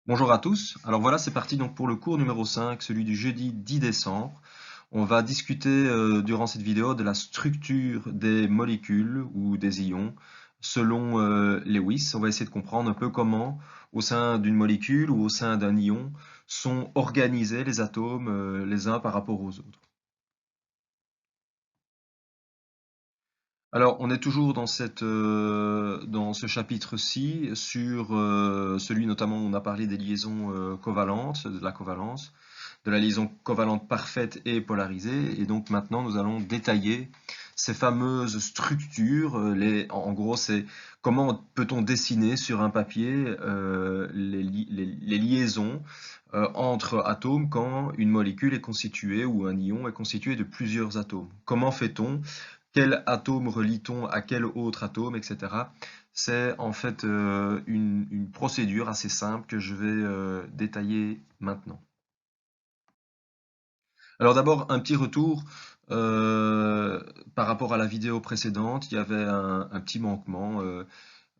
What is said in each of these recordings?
Bonjour à tous. Alors voilà, c'est parti donc pour le cours numéro 5, celui du jeudi 10 décembre. On va discuter durant cette vidéo de la structure des molécules ou des ions selon Lewis. On va essayer de comprendre un peu comment, au sein d'une molécule ou au sein d'un ion, sont organisés les atomes les uns par rapport aux autres. Alors, on est toujours dans dans ce chapitre-ci, sur celui notamment où on a parlé des liaisons covalentes, de la covalence, de la liaison covalente parfaite et polarisée. Et donc maintenant, nous allons détailler ces fameuses structures. En gros, c'est comment peut-on dessiner sur un papier les liaisons entre atomes quand une molécule est constituée ou un ion est constitué de plusieurs atomes. Comment fait-on? Quel atome relie-t-on à quel autre atome, etc. C'est en fait une procédure assez simple que je vais détailler maintenant. Alors d'abord, un petit retour euh, par rapport à la vidéo précédente. Il y avait un petit manquement,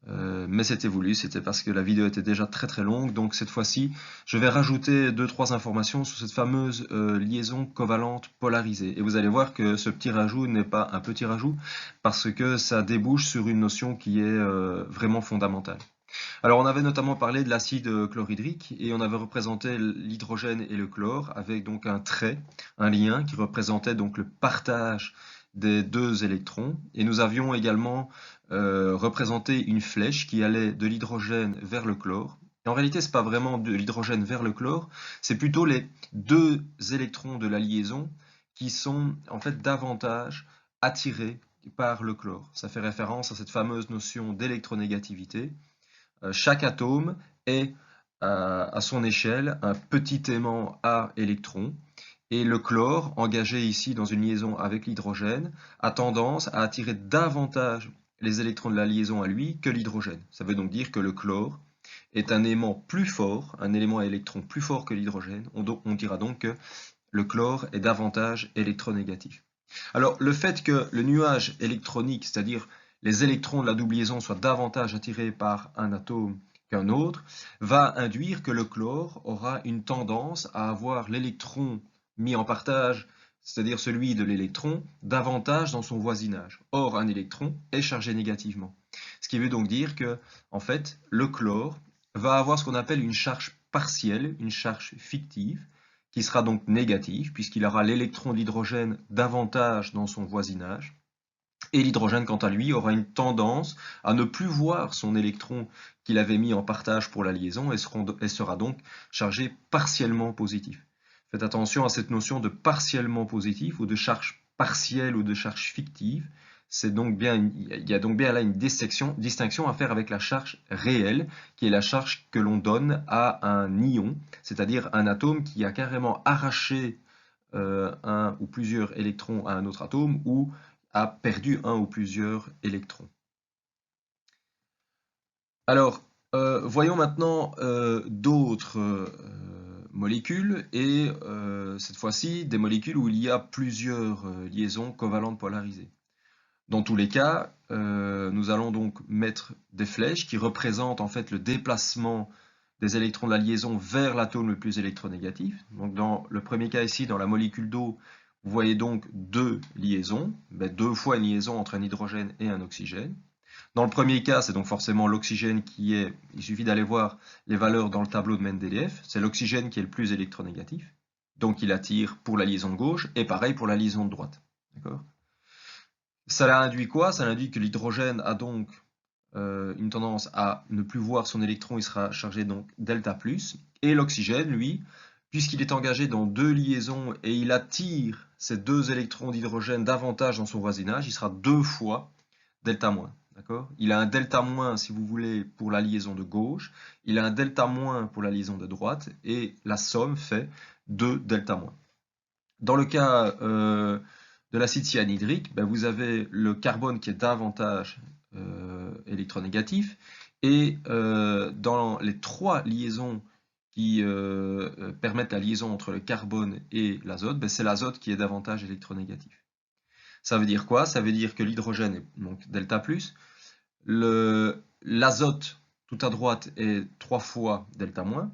mais c'était voulu, c'était parce que la vidéo était déjà très très longue. Donc cette fois-ci, je vais rajouter deux, trois informations sur cette fameuse liaison covalente polarisée. Et vous allez voir que ce petit rajout n'est pas un petit rajout, parce que ça débouche sur une notion qui est vraiment fondamentale. Alors on avait notamment parlé de l'acide chlorhydrique et on avait représenté l'hydrogène et le chlore avec donc un trait, un lien qui représentait donc le partage des deux électrons. Et nous avions également représenté une flèche qui allait de l'hydrogène vers le chlore. Et en réalité, c'est pas vraiment de l'hydrogène vers le chlore, c'est plutôt les deux électrons de la liaison qui sont en fait davantage attirés par le chlore. Ça fait référence à cette fameuse notion d'électronégativité. Chaque atome est à son échelle un petit aimant à électrons et le chlore, engagé ici dans une liaison avec l'hydrogène, a tendance à attirer davantage les électrons de la liaison à lui que l'hydrogène. Ça veut donc dire que le chlore est un aimant plus fort, un élément à électrons plus fort que l'hydrogène. On dira donc que le chlore est davantage électronégatif. Alors, le fait que le nuage électronique, c'est-à-dire les électrons de la double liaison, soient davantage attirés par un atome qu'un autre, va induire que le chlore aura une tendance à avoir l'électron mis en partage, c'est-à-dire celui de l'électron, davantage dans son voisinage. Or, un électron est chargé négativement. Ce qui veut donc dire que, en fait, le chlore va avoir ce qu'on appelle une charge partielle, une charge fictive, qui sera donc négatif, puisqu'il aura l'électron d'hydrogène davantage dans son voisinage. Et l'hydrogène, quant à lui, aura une tendance à ne plus voir son électron qu'il avait mis en partage pour la liaison et sera donc chargé partiellement positif. Faites attention à cette notion de partiellement positif ou de charge partielle ou de charge fictive. Il y a donc bien là une distinction à faire avec la charge réelle, qui est la charge que l'on donne à un ion, c'est-à-dire un atome qui a carrément arraché un ou plusieurs électrons à un autre atome ou a perdu un ou plusieurs électrons. Alors, voyons maintenant d'autres molécules et cette fois-ci des molécules où il y a plusieurs liaisons covalentes polarisées. Dans tous les cas, nous allons donc mettre des flèches qui représentent en fait le déplacement des électrons de la liaison vers l'atome le plus électronégatif. Donc dans le premier cas ici, dans la molécule d'eau, vous voyez donc deux liaisons, deux fois une liaison entre un hydrogène et un oxygène. Dans le premier cas, c'est donc forcément l'oxygène qui est, il suffit d'aller voir les valeurs dans le tableau de Mendeleïev, c'est l'oxygène qui est le plus électronégatif, donc il attire pour la liaison de gauche, et pareil pour la liaison de droite. D'accord? Ça induit quoi? Ça induit que l'hydrogène a donc une tendance à ne plus voir son électron, il sera chargé donc delta+, et l'oxygène, lui, puisqu'il est engagé dans deux liaisons et il attire ces deux électrons d'hydrogène davantage dans son voisinage, il sera deux fois delta-. D'accord? Il a un delta-, si vous voulez, pour la liaison de gauche, il a un delta- pour la liaison de droite, et la somme fait 2 delta-. Dans le cas de l'acide cyanhydrique, ben, vous avez le carbone qui est davantage électronégatif, et dans les trois liaisons qui permettent la liaison entre le carbone et l'azote, ben, c'est l'azote qui est davantage électronégatif. Ça veut dire quoi? Ça veut dire que l'hydrogène est donc delta+, l'azote tout à droite est 3 fois delta-,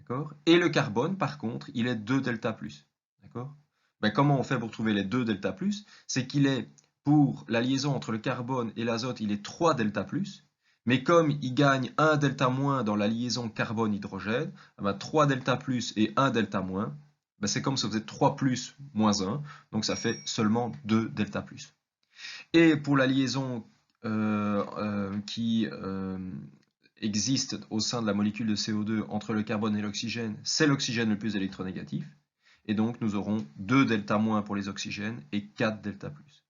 d'accord? Et le carbone, par contre, il est 2 delta plus, d'accord? Ben, comment on fait pour trouver les 2 delta plus? C'est qu'il est, pour la liaison entre le carbone et l'azote, il est 3 delta plus, mais comme il gagne 1 delta moins dans la liaison carbone-hydrogène, ben 3 delta plus et 1 delta moins, ben c'est comme si vous faisait 3 plus moins 1, donc ça fait seulement 2 delta plus. Et pour la liaison qui existe au sein de la molécule de CO2 entre le carbone et l'oxygène, c'est l'oxygène le plus électronégatif. Et donc nous aurons 2 delta moins pour les oxygènes et 4 delta plus.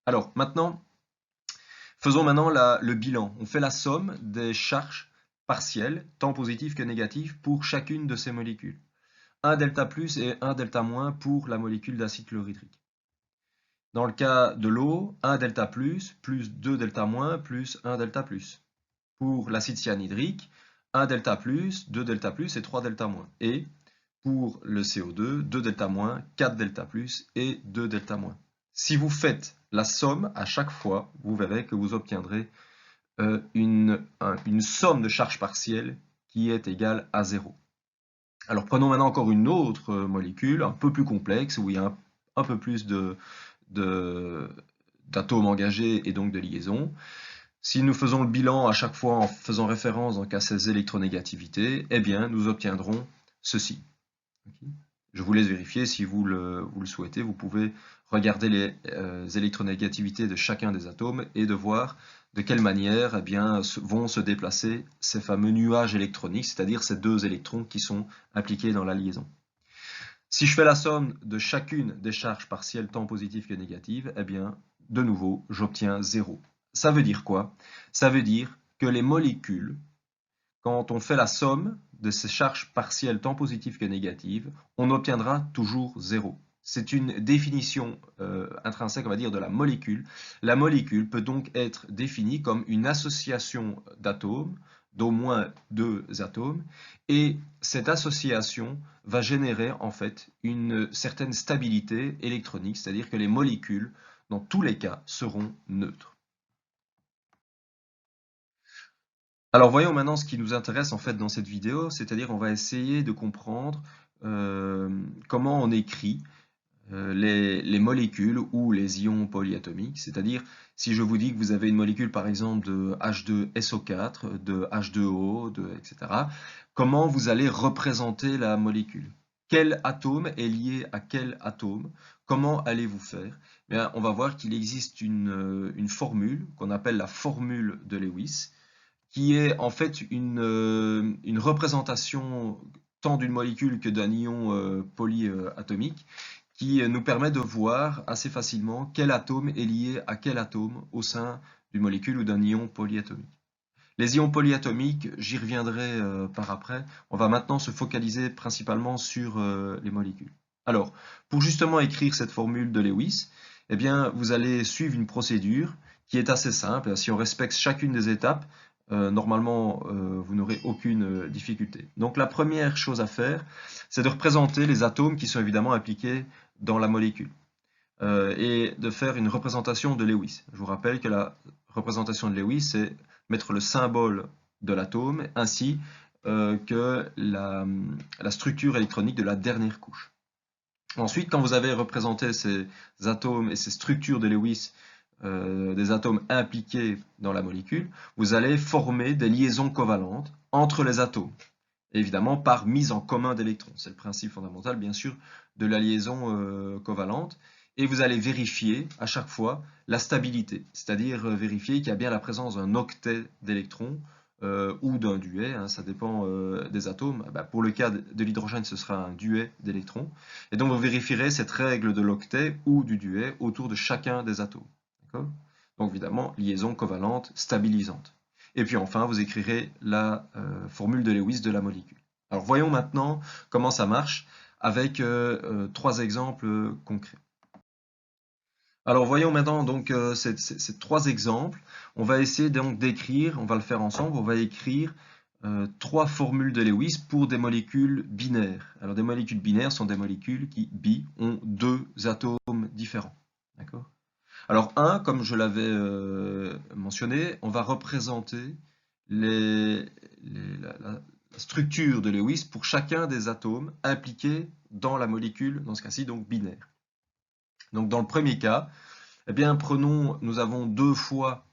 Alors maintenant, faisons maintenant le bilan. On fait la somme des charges partielles, tant positives que négatives, pour chacune de ces molécules. 1 delta plus et 1 delta moins pour la molécule d'acide chlorhydrique. Dans le cas de l'eau, 1 delta plus 2 delta moins, plus 1 delta plus. Pour l'acide cyanhydrique, 1 delta plus, 2 delta plus et 3 delta moins. Et pour le CO2, 2 delta moins, 4 delta plus et 2 delta moins. Si vous faites la somme à chaque fois, vous verrez que vous obtiendrez une somme de charge partielle qui est égale à 0. Alors prenons maintenant encore une autre molécule, un peu plus complexe, où il y a un peu plus d'atomes engagés et donc de liaisons. Si nous faisons le bilan à chaque fois en faisant référence donc à ces électronégativités, eh bien nous obtiendrons ceci. Okay. Je vous laisse vérifier si vous le souhaitez. Vous pouvez regarder les électronégativités de chacun des atomes et de voir de quelle manière eh bien, vont se déplacer ces fameux nuages électroniques, c'est-à-dire ces deux électrons qui sont impliqués dans la liaison. Si je fais la somme de chacune des charges partielles tant positives que négatives, eh bien, de nouveau, j'obtiens 0. Ça veut dire quoi? Ça veut dire que les molécules, quand on fait la somme de ces charges partielles tant positives que négatives, on obtiendra toujours 0. C'est une définition intrinsèque, on va dire, de la molécule. La molécule peut donc être définie comme une association d'atomes, d'au moins 2 atomes, et cette association va générer en fait une certaine stabilité électronique, c'est-à-dire que les molécules, dans tous les cas, seront neutres. Alors voyons maintenant ce qui nous intéresse en fait dans cette vidéo, c'est-à-dire on va essayer de comprendre comment on écrit les molécules ou les ions polyatomiques, c'est-à-dire si je vous dis que vous avez une molécule par exemple de H2SO4, de H2O, etc., comment vous allez représenter la molécule? Quel atome est lié à quel atome? Comment allez-vous faire? Bien, on va voir qu'il existe une formule qu'on appelle la formule de Lewis, qui est en fait une représentation tant d'une molécule que d'un ion polyatomique, qui nous permet de voir assez facilement quel atome est lié à quel atome au sein d'une molécule ou d'un ion polyatomique. Les ions polyatomiques, j'y reviendrai par après. On va maintenant se focaliser principalement sur les molécules. Alors, pour justement écrire cette formule de Lewis, eh bien, vous allez suivre une procédure qui est assez simple. Si on respecte chacune des étapes, normalement, vous n'aurez aucune difficulté. Donc, la première chose à faire, c'est de représenter les atomes qui sont évidemment impliqués dans la molécule et de faire une représentation de Lewis. Je vous rappelle que la représentation de Lewis, c'est mettre le symbole de l'atome ainsi que la structure électronique de la dernière couche. Ensuite, quand vous avez représenté ces atomes et ces structures de Lewis des atomes impliqués dans la molécule, vous allez former des liaisons covalentes entre les atomes, évidemment par mise en commun d'électrons. C'est le principe fondamental, bien sûr, de la liaison covalente. Et vous allez vérifier à chaque fois la stabilité, c'est-à-dire vérifier qu'il y a bien la présence d'un octet d'électrons ou d'un duet, hein, ça dépend des atomes. Pour le cas de l'hydrogène, ce sera un duet d'électrons. Et donc vous vérifierez cette règle de l'octet ou du duet autour de chacun des atomes. Donc évidemment, liaison covalente stabilisante. Et puis enfin, vous écrirez la formule de Lewis de la molécule. Alors voyons maintenant comment ça marche avec trois exemples concrets. Alors voyons maintenant donc ces trois exemples. On va essayer donc d'écrire, on va le faire ensemble, on va écrire trois formules de Lewis pour des molécules binaires. Alors des molécules binaires sont des molécules qui, bi, ont deux atomes différents. D'accord ? Alors 1, comme je l'avais mentionné, on va représenter structure de Lewis pour chacun des atomes impliqués dans la molécule, dans ce cas-ci donc binaire. Donc dans le premier cas, eh bien nous avons deux fois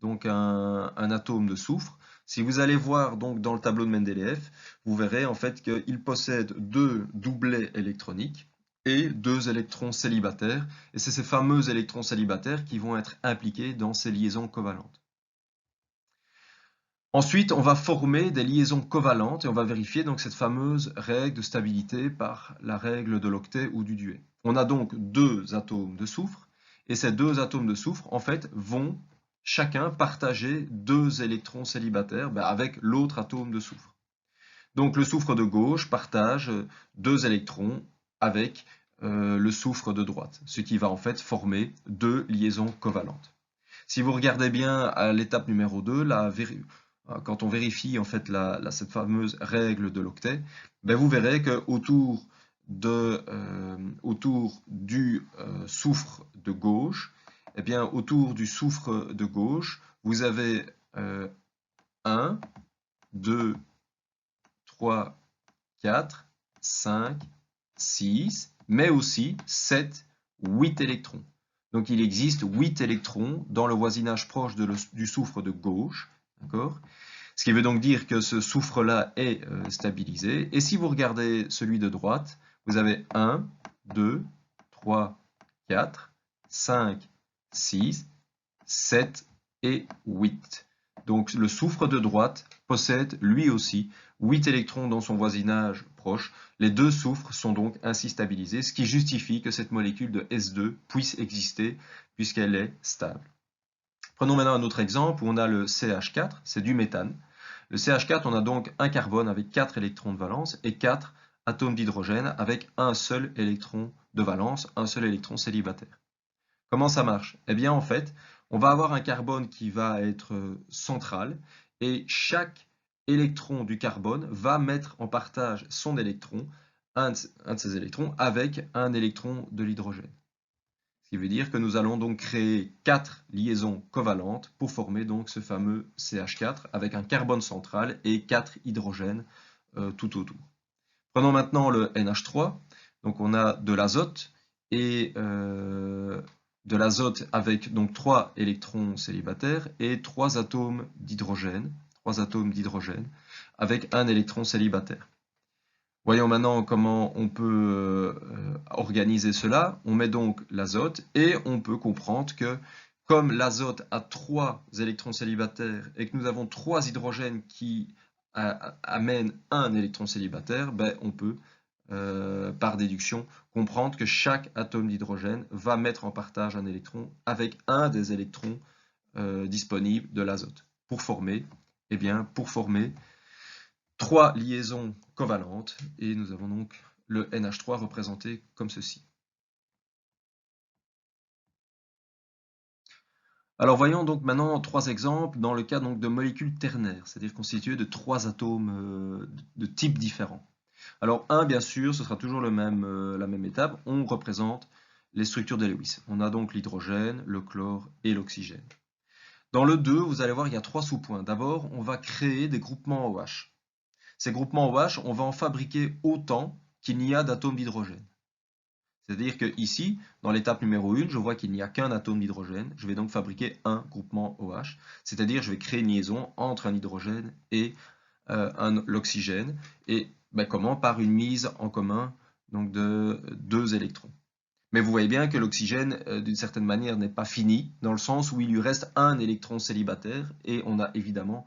donc un atome de soufre. Si vous allez voir donc dans le tableau de Mendeleïev, vous verrez en fait qu'il possède deux doublets électroniques et deux électrons célibataires, et c'est ces fameux électrons célibataires qui vont être impliqués dans ces liaisons covalentes. Ensuite, on va former des liaisons covalentes et on va vérifier donc cette fameuse règle de stabilité par la règle de l'octet ou du duet. On a donc deux atomes de soufre, et ces deux atomes de soufre en fait vont chacun partager deux électrons célibataires avec l'autre atome de soufre. Donc le soufre de gauche partage deux électrons avec le soufre de droite, ce qui va en fait former deux liaisons covalentes. Si vous regardez bien à l'étape numéro 2, quand on vérifie en fait cette fameuse règle de l'octet, vous verrez que autour du soufre de gauche, autour du soufre de gauche, vous avez 1, 2, 3, 4, 5, 6, mais aussi 7, 8 électrons. Donc il existe 8 électrons dans le voisinage proche du soufre de gauche. D'accord ? Ce qui veut donc dire que ce soufre-là est stabilisé. Et si vous regardez celui de droite, vous avez 1, 2, 3, 4, 5, 6, 7 et 8. Donc le soufre de droite possède lui aussi 8 électrons dans son voisinage proche. Les deux soufres sont donc ainsi stabilisés, ce qui justifie que cette molécule de S2 puisse exister puisqu'elle est stable. Prenons maintenant un autre exemple où on a le CH4, c'est du méthane. Le CH4, on a donc un carbone avec 4 électrons de valence et 4 atomes d'hydrogène avec un seul électron de valence, un seul électron célibataire. Comment ça marche? Eh bien en fait, on va avoir un carbone qui va être central et chaque électron du carbone va mettre en partage son électron, un de ces électrons, avec un électron de l'hydrogène. Ce qui veut dire que nous allons donc créer 4 liaisons covalentes pour former donc ce fameux CH4 avec un carbone central et 4 hydrogènes tout autour. Prenons maintenant le NH3. Donc on a de l'azote et de l'azote avec donc 3 électrons célibataires et 3 atomes d'hydrogène avec un électron célibataire. Voyons maintenant comment on peut organiser cela. On met donc l'azote et on peut comprendre que comme l'azote a 3 électrons célibataires et que nous avons 3 hydrogènes qui amènent un électron célibataire, on peut par déduction comprendre que chaque atome d'hydrogène va mettre en partage un électron avec un des électrons disponibles de l'azote pour former 3 liaisons covalentes et nous avons donc le NH3 représenté comme ceci. Alors voyons donc maintenant 3 exemples dans le cas donc de molécules ternaires, c'est-à-dire constituées de 3 atomes de types différents. Alors 1, bien sûr, ce sera toujours la même étape, on représente les structures de Lewis. On a donc l'hydrogène, le chlore et l'oxygène. Dans le 2, vous allez voir, il y a 3 sous-points. D'abord, on va créer des groupements OH. Ces groupements OH, on va en fabriquer autant qu'il n'y a d'atomes d'hydrogène. C'est-à-dire que ici, dans l'étape numéro 1, je vois qu'il n'y a qu'un atome d'hydrogène. Je vais donc fabriquer un groupement OH, c'est-à-dire je vais créer une liaison entre un hydrogène et l'oxygène. Et comment? Par une mise en commun donc, de 2 électrons. Mais vous voyez bien que l'oxygène, d'une certaine manière, n'est pas fini, dans le sens où il lui reste un électron célibataire, et on a évidemment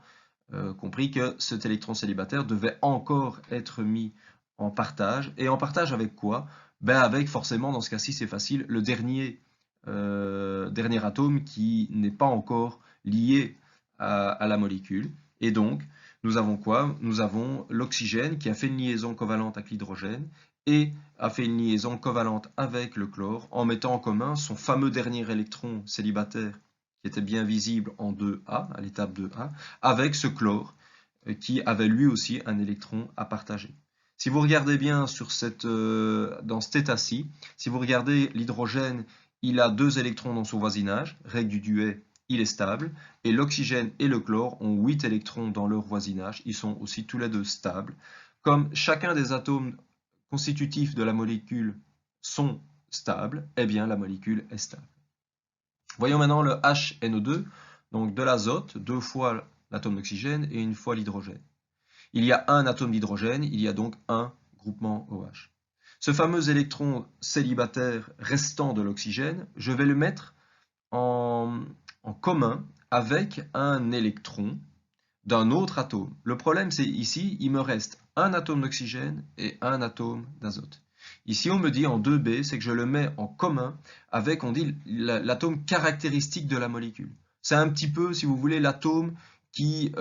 compris que cet électron célibataire devait encore être mis en partage. Et en partage avec quoi? Avec forcément, dans ce cas-ci, c'est facile, le dernier atome qui n'est pas encore lié à la molécule. Et donc, nous avons quoi? Nous avons l'oxygène qui a fait une liaison covalente avec l'hydrogène et a fait une liaison covalente avec le chlore en mettant en commun son fameux dernier électron célibataire qui était bien visible en 2A, à l'étape 2A, avec ce chlore qui avait lui aussi un électron à partager. Si vous regardez bien dans cet état-ci, si vous regardez l'hydrogène, il a 2 électrons dans son voisinage, règle du duet il est stable, et l'oxygène et le chlore ont 8 électrons dans leur voisinage, ils sont aussi tous les deux stables. Comme chacun des atomes constitutifs de la molécule sont stables, eh bien la molécule est stable. Voyons maintenant le HNO2, donc de l'azote, 2 fois l'atome d'oxygène et 1 fois l'hydrogène. Il y a un atome d'hydrogène, il y a donc un groupement OH. Ce fameux électron célibataire restant de l'oxygène, je vais le mettre en commun avec un électron d'un autre atome. Le problème, c'est ici, il me reste un atome d'oxygène et un atome d'azote. Ici, on me dit en 2B, c'est que je le mets en commun avec, on dit, l'atome caractéristique de la molécule. C'est un petit peu, si vous voulez, l'atome qui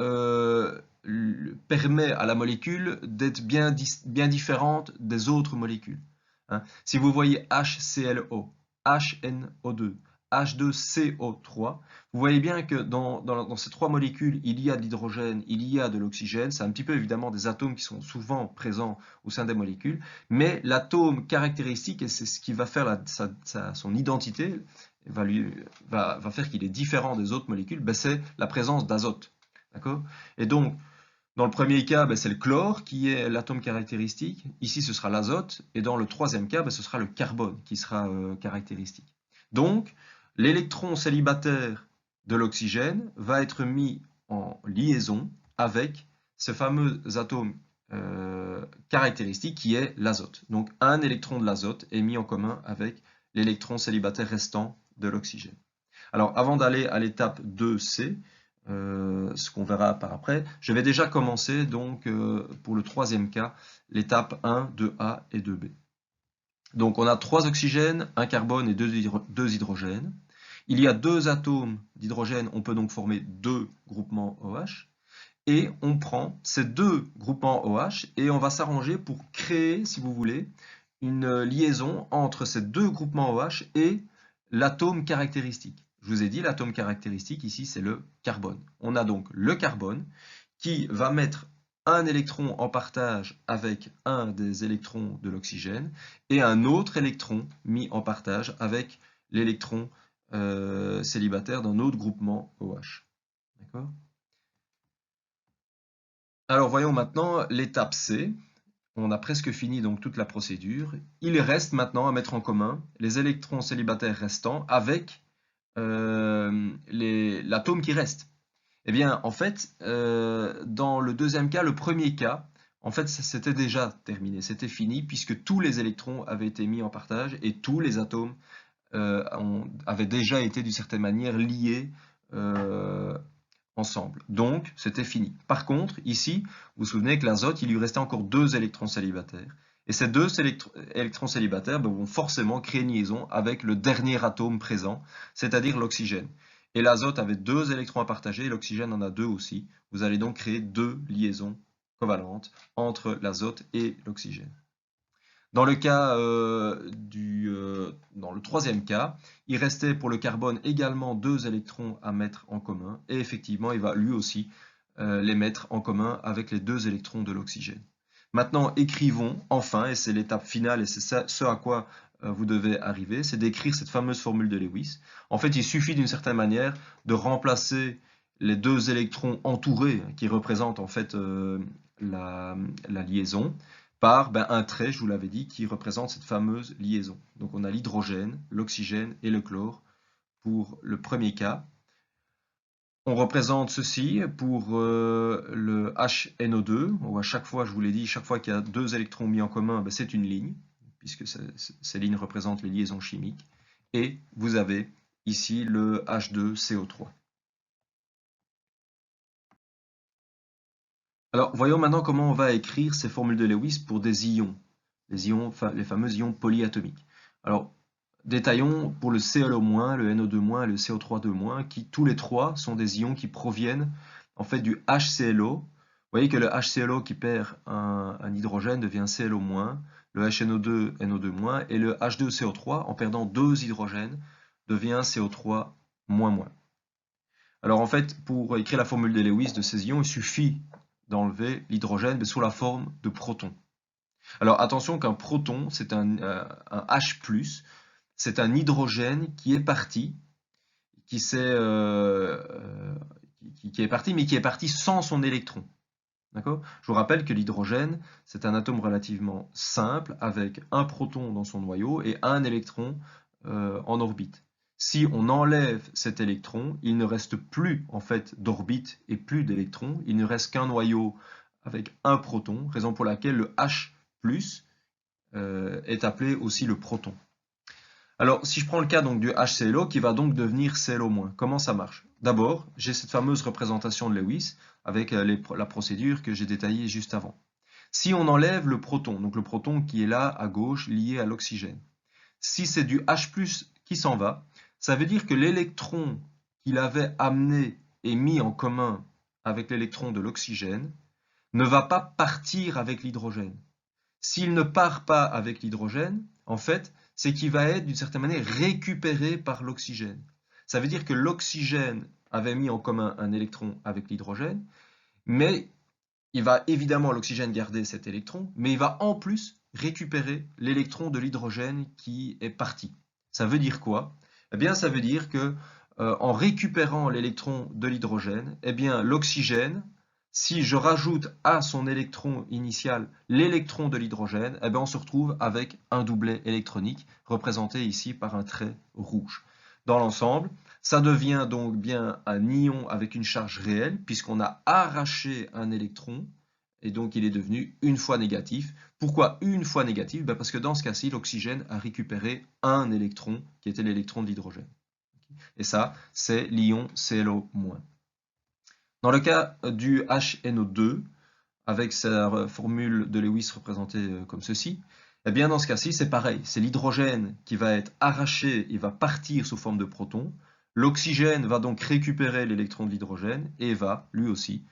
permet à la molécule d'être bien différente des autres molécules. Hein. Si vous voyez HClO, HNO2, H2CO3, vous voyez bien que dans ces trois molécules, il y a de l'hydrogène, il y a de l'oxygène. C'est un petit peu évidemment des atomes qui sont souvent présents au sein des molécules, mais l'atome caractéristique, et c'est ce qui va faire son identité, va faire qu'il est différent des autres molécules, ben c'est la présence d'azote. D'accord? Et donc, dans le premier cas, ben c'est le chlore qui est l'atome caractéristique. Ici, ce sera l'azote. Et dans le troisième cas, ben ce sera le carbone qui sera caractéristique. Donc, l'électron célibataire de l'oxygène va être mis en liaison avec ce fameux atome caractéristique qui est l'azote. Donc, un électron de l'azote est mis en commun avec l'électron célibataire restant de l'oxygène. Alors, avant d'aller à l'étape 2C, ce qu'on verra par après, je vais déjà commencer donc pour le troisième cas, l'étape 1, 2A et 2B. Donc on a 3 oxygènes, un carbone et 2 hydrogènes. Il y a 2 atomes d'hydrogène, on peut donc former 2 groupements OH. Et on prend ces 2 groupements OH et on va s'arranger pour créer, si vous voulez, une liaison entre ces 2 groupements OH et l'atome caractéristique. Je vous ai dit, l'atome caractéristique ici, c'est le carbone. On a donc le carbone qui va mettre un électron en partage avec un des électrons de l'oxygène et un autre électron mis en partage avec l'électron célibataire d'un autre groupement OH. D'accord ? Alors voyons maintenant l'étape C. On a presque fini donc toute la procédure. Il reste maintenant à mettre en commun les électrons célibataires restants avec l'atome qui reste. Eh bien, en fait, dans le deuxième cas, le premier cas, en fait, c'était déjà terminé, c'était fini, puisque tous les électrons avaient été mis en partage et tous les atomes avaient déjà été d'une certaine manière liés ensemble. Donc, c'était fini. Par contre, ici, vous vous souvenez que l'azote, il lui restait encore 2 électrons célibataires. Et ces 2 électrons célibataires vont forcément créer une liaison avec le dernier atome présent, c'est-à-dire l'oxygène. Et l'azote avait 2 électrons à partager, et l'oxygène en a 2 aussi. Vous allez donc créer 2 liaisons covalentes entre l'azote et l'oxygène. Dans le cas dans le troisième cas, il restait pour le carbone également 2 électrons à mettre en commun, et effectivement, il va lui aussi les mettre en commun avec les 2 électrons de l'oxygène. Maintenant, écrivons enfin, et c'est l'étape finale, et c'est ce à quoi vous devez arriver, c'est d'écrire cette fameuse formule de Lewis. En fait, il suffit d'une certaine manière de remplacer les 2 électrons entourés, qui représentent en fait la liaison, par un trait, je vous l'avais dit, qui représente cette fameuse liaison. Donc on a l'hydrogène, l'oxygène et le chlore pour le premier cas. On représente ceci pour le HNO2, où à chaque fois, je vous l'ai dit, chaque fois qu'il y a 2 électrons mis en commun, c'est une ligne, puisque ces lignes représentent les liaisons chimiques. Et vous avez ici le H2CO3. Alors, voyons maintenant comment on va écrire ces formules de Lewis pour des ions, les fameux ions polyatomiques. Alors, détaillons pour le ClO-, le NO2- et le CO3-, qui tous les trois sont des ions qui proviennent en fait du HClO. Vous voyez que le HClO qui perd un hydrogène devient ClO-, le HNO2, NO2-, et le H2CO3 en perdant 2 hydrogènes devient CO3-. Alors en fait, pour écrire la formule de Lewis de ces ions, il suffit d'enlever l'hydrogène sous la forme de proton. Alors attention qu'un proton, c'est un H+, c'est un hydrogène qui est parti, qui est parti, mais qui est parti sans son électron. D'accord? Je vous rappelle que l'hydrogène, c'est un atome relativement simple avec un proton dans son noyau et un électron en orbite. Si on enlève cet électron, il ne reste plus en fait d'orbite et plus d'électrons. Il ne reste qu'un noyau avec un proton, raison pour laquelle le H+ est appelé aussi le proton. Alors, si je prends le cas donc du HClO qui va donc devenir ClO-, comment ça marche? D'abord, j'ai cette fameuse représentation de Lewis avec la procédure que j'ai détaillée juste avant. Si on enlève le proton, donc le proton qui est là à gauche lié à l'oxygène, si c'est du H+ qui s'en va, ça veut dire que l'électron qu'il avait amené et mis en commun avec l'électron de l'oxygène ne va pas partir avec l'hydrogène. S'il ne part pas avec l'hydrogène, en fait, c'est qu'il va être d'une certaine manière récupéré par l'oxygène. Ça veut dire que l'oxygène avait mis en commun un électron avec l'hydrogène, mais il va évidemment l'oxygène garder cet électron, mais il va en plus récupérer l'électron de l'hydrogène qui est parti. Ça veut dire quoi? Eh bien, ça veut dire que en récupérant l'électron de l'hydrogène, eh bien l'oxygène, si je rajoute à son électron initial l'électron de l'hydrogène, eh bien on se retrouve avec un doublet électronique représenté ici par un trait rouge. Dans l'ensemble, ça devient donc bien un ion avec une charge réelle puisqu'on a arraché un électron et donc il est devenu une fois négatif. Pourquoi une fois négatif? Ben parce que dans ce cas-ci, l'oxygène a récupéré un électron qui était l'électron de l'hydrogène. Et ça, c'est l'ion ClO-. Dans le cas du HNO2, avec sa formule de Lewis représentée comme ceci, eh bien dans ce cas-ci, c'est pareil. C'est l'hydrogène qui va être arraché, il va partir sous forme de proton. L'oxygène va donc récupérer l'électron de l'hydrogène et va, lui aussi,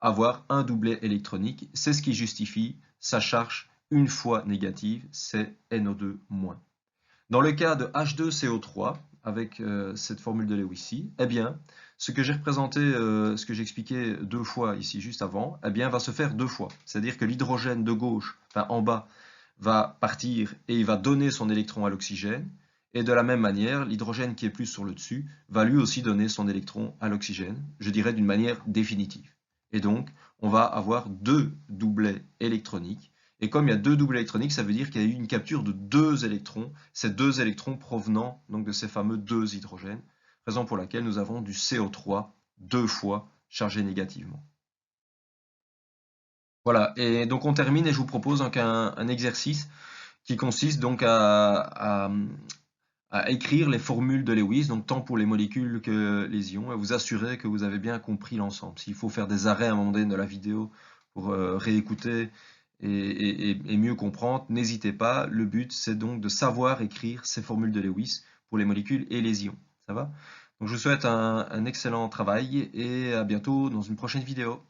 avoir un doublet électronique. C'est ce qui justifie sa charge une fois négative, c'est NO2-. Dans le cas de H2CO3, avec cette formule de Lewis, eh bien, ce que j'ai représenté, ce que j'ai expliqué deux fois ici juste avant, eh bien, va se faire deux fois. C'est-à-dire que l'hydrogène de gauche, enfin en bas, va partir et il va donner son électron à l'oxygène. Et de la même manière, l'hydrogène qui est plus sur le dessus va lui aussi donner son électron à l'oxygène, je dirais d'une manière définitive. Et donc, on va avoir deux doublets électroniques. Et comme il y a deux doublets électroniques, ça veut dire qu'il y a eu une capture de deux électrons, ces deux électrons provenant donc de ces fameux deux hydrogènes, raison pour laquelle nous avons du CO3 deux fois chargé négativement. Voilà, et donc on termine et je vous propose donc un exercice qui consiste donc à écrire les formules de Lewis, donc tant pour les molécules que les ions, et vous assurer que vous avez bien compris l'ensemble. S'il faut faire des arrêts à un moment donné de la vidéo pour réécouter et mieux comprendre, n'hésitez pas. Le but, c'est donc de savoir écrire ces formules de Lewis pour les molécules et les ions. Ça va? Donc je vous souhaite un excellent travail et à bientôt dans une prochaine vidéo.